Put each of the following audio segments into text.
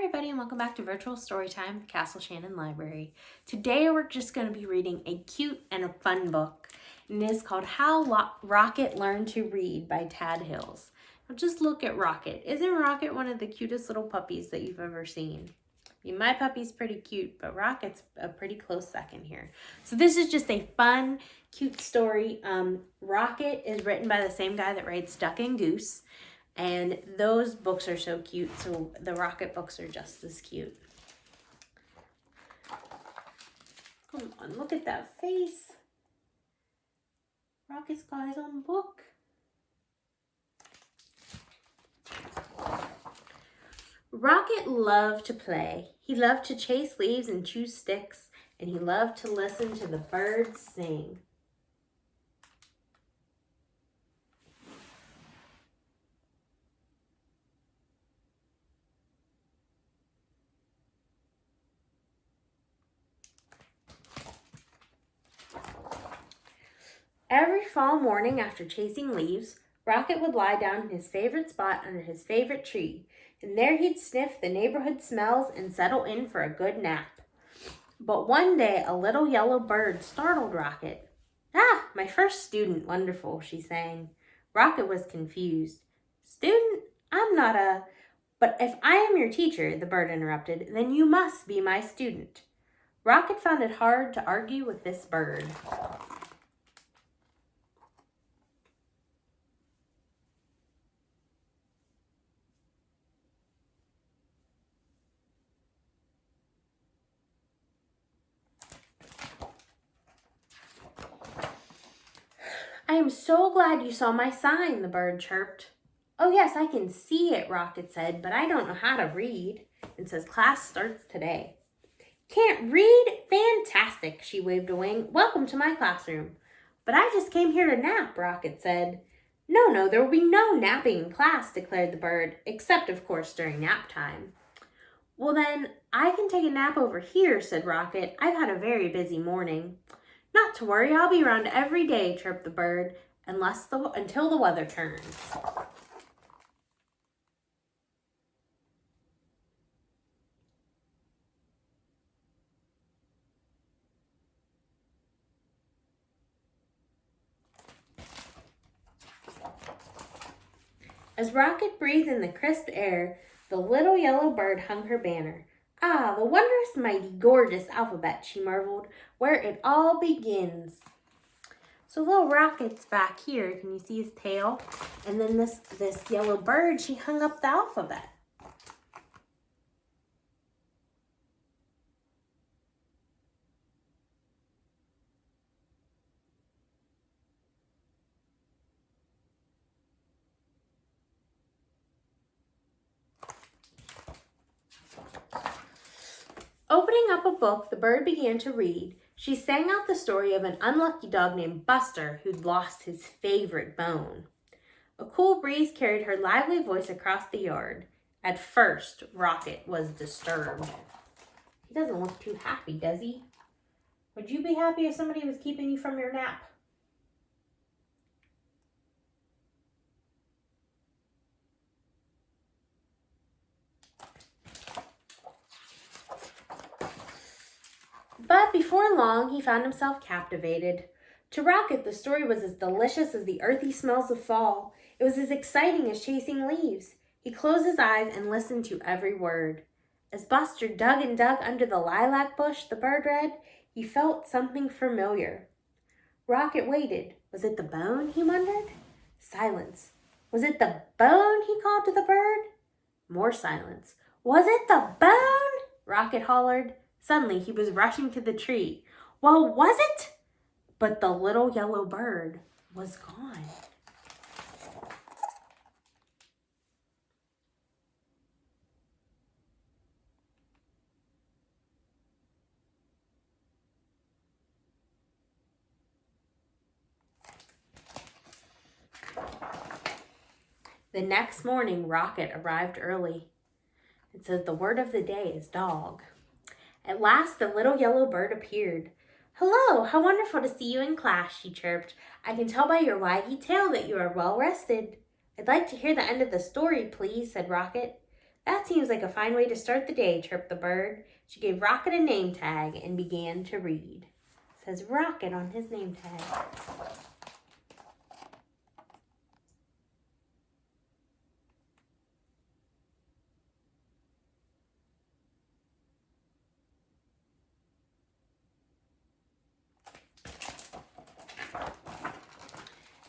everybody, and welcome back to Virtual Storytime at the Castle Shannon Library. Today we're just going to be reading a cute and a fun book, and it is called How Rocket Learned to Read by Tad Hills. Now just look at Rocket. Isn't Rocket one of the cutest little puppies that you've ever seen? I mean, my puppy's pretty cute, but Rocket's a pretty close second here. So this is just a fun, cute story. Rocket is written by the same guy that writes Duck and Goose. And those books are so cute, so the Rocket books are just as cute. Come on, look at that face. Rocket's got his own book. Rocket loved to play. He loved to chase leaves and chew sticks, and he loved to listen to the birds sing. Every fall morning after chasing leaves, Rocket would lie down in his favorite spot under his favorite tree, and there he'd sniff the neighborhood smells and settle in for a good nap. But one day, a little yellow bird startled Rocket. "Ah, my first student, wonderful," she sang. Rocket was confused. "Student? I'm not a—" "But if I am your teacher," the bird interrupted, "then you must be my student." Rocket found it hard to argue with this bird. "I am so glad you saw my sign," the bird chirped. "Oh yes, I can see it," Rocket said, "but I don't know how to read. It says class starts today." "Can't read? Fantastic," she waved a wing. "Welcome to my classroom." "But I just came here to nap," Rocket said. No, there will be no napping in class," declared the bird, except, of course, during nap time. "Well then, I can take a nap over here," said Rocket. "I've had a very busy morning." "Not to worry, I'll be around every day," chirped the bird, until the weather turns. As Rocket breathed in the crisp air, the little yellow bird hung her banner. "Ah, the wondrous, mighty, gorgeous alphabet," she marveled, "where it all begins." So little Rocket's back here. Can you see his tail? And then this yellow bird, she hung up the alphabet. Opening up a book, the bird began to read. She sang out the story of an unlucky dog named Buster who'd lost his favorite bone. A cool breeze carried her lively voice across the yard. At first, Rocket was disturbed. He doesn't look too happy, does he? Would you be happy if somebody was keeping you from your nap? But before long, he found himself captivated. To Rocket, the story was as delicious as the earthy smells of fall. It was as exciting as chasing leaves. He closed his eyes and listened to every word. As Buster dug and dug under the lilac bush, the bird read, he felt something familiar. Rocket waited. Was it the bone, he wondered? Silence. Was it the bone, he called to the bird? More silence. Was it the bone? Rocket hollered. Suddenly, he was rushing to the tree. Well, was it? But the little yellow bird was gone. The next morning, Rocket arrived early. It says the word of the day is dog. At last, the little yellow bird appeared. "Hello, how wonderful to see you in class," she chirped. "I can tell by your waggy tail that you are well rested." "I'd like to hear the end of the story, please," said Rocket. That seems like a fine way to start the day, chirped the bird. She gave Rocket a name tag and began to read. It says Rocket on his name tag.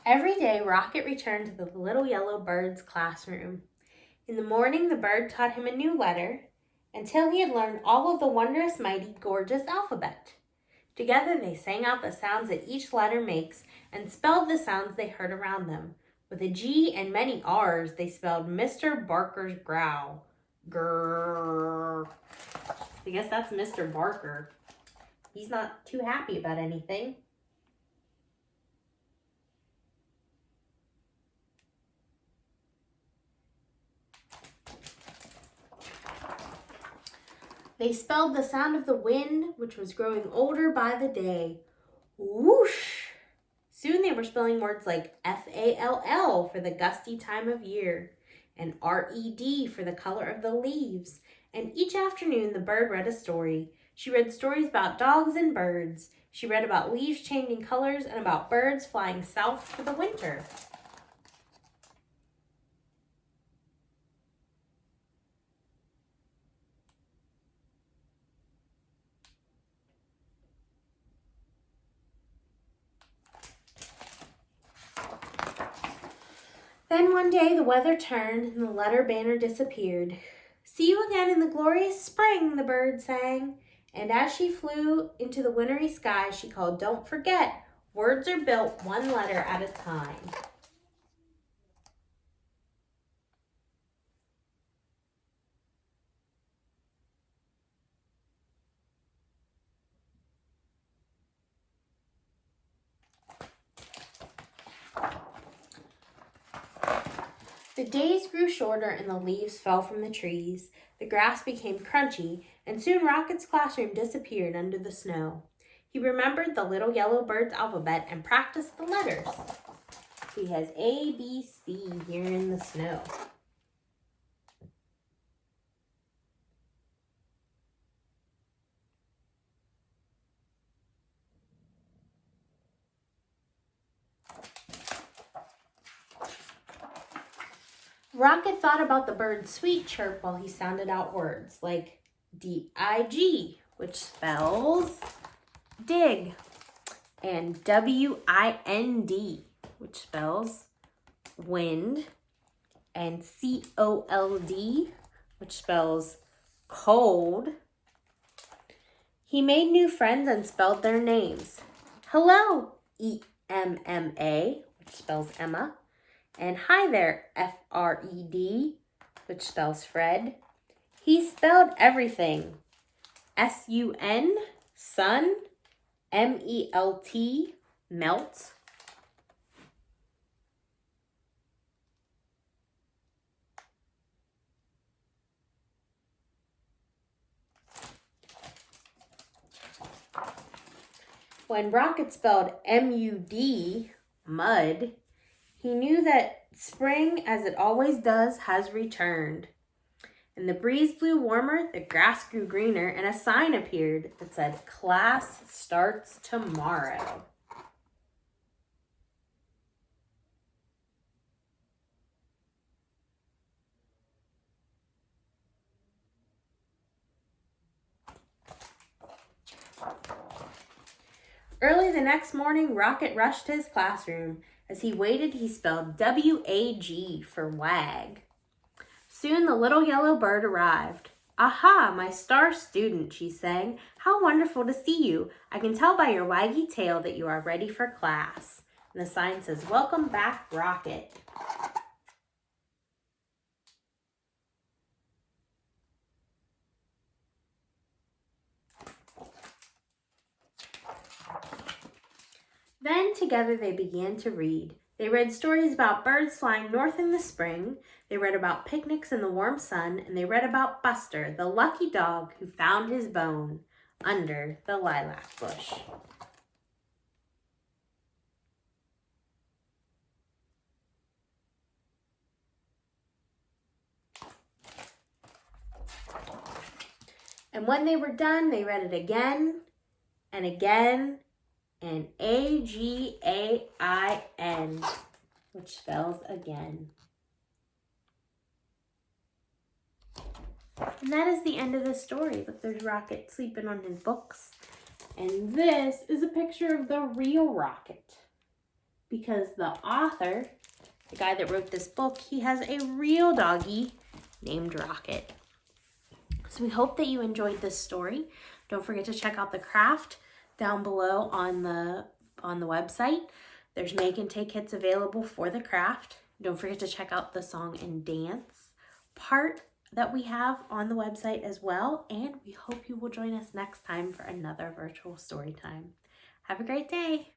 Every day, Rocket returned to the little yellow bird's classroom. In the morning, the bird taught him a new letter until he had learned all of the wondrous, mighty, gorgeous alphabet. Together, they sang out the sounds that each letter makes and spelled the sounds they heard around them. With a G and many R's, they spelled Mr. Barker's growl. Grrr. I guess that's Mr. Barker. He's not too happy about anything. They spelled the sound of the wind, which was growing older by the day. Whoosh! Soon they were spelling words like F-A-L-L for the gusty time of year, and R-E-D for the color of the leaves. And each afternoon the bird read a story. She read stories about dogs and birds. She read about leaves changing colors and about birds flying south for the winter. Then one day the weather turned and the letter banner disappeared. See you again in the glorious spring, the bird sang. And as she flew into the wintry sky, she called, don't forget, words are built one letter at a time. The days grew shorter and the leaves fell from the trees. The grass became crunchy, and soon Rocket's classroom disappeared under the snow. He remembered the little yellow bird's alphabet and practiced the letters. He has A, B, C here in the snow. Rocket thought about the bird's sweet chirp while he sounded out words like D-I-G, which spells dig, and W-I-N-D, which spells wind, and C-O-L-D, which spells cold. He made new friends and spelled their names. Hello, E-M-M-A, which spells Emma. And hi there, F-R-E-D, which spells Fred. He spelled everything. S-U-N, sun, M-E-L-T, melt. When Rocket spelled M-U-D, mud, he knew that spring, as it always does, has returned. And the breeze blew warmer, the grass grew greener, and a sign appeared that said, class starts tomorrow. Early the next morning, Rocket rushed to his classroom. As he waited, he spelled W-A-G for wag. Soon the little yellow bird arrived. Aha, my star student, she sang. How wonderful to see you. I can tell by your waggy tail that you are ready for class. And the sign says, welcome back, Rocket. Then together they began to read. They read stories about birds flying north in the spring. They read about picnics in the warm sun. And they read about Buster, the lucky dog who found his bone under the lilac bush. And when they were done, they read it again and again and A-G-A-I-N, which spells again. And that is the end of the story. Look, there's Rocket sleeping on his books. And this is a picture of the real Rocket. Because the author, the guy that wrote this book, he has a real doggy named Rocket. So we hope that you enjoyed this story. Don't forget to check out the craft down below on the website. There's make and take kits available for the craft. Don't forget to check out the song and dance part that we have on the website as well. And we hope you will join us next time for another virtual story time. Have a great day.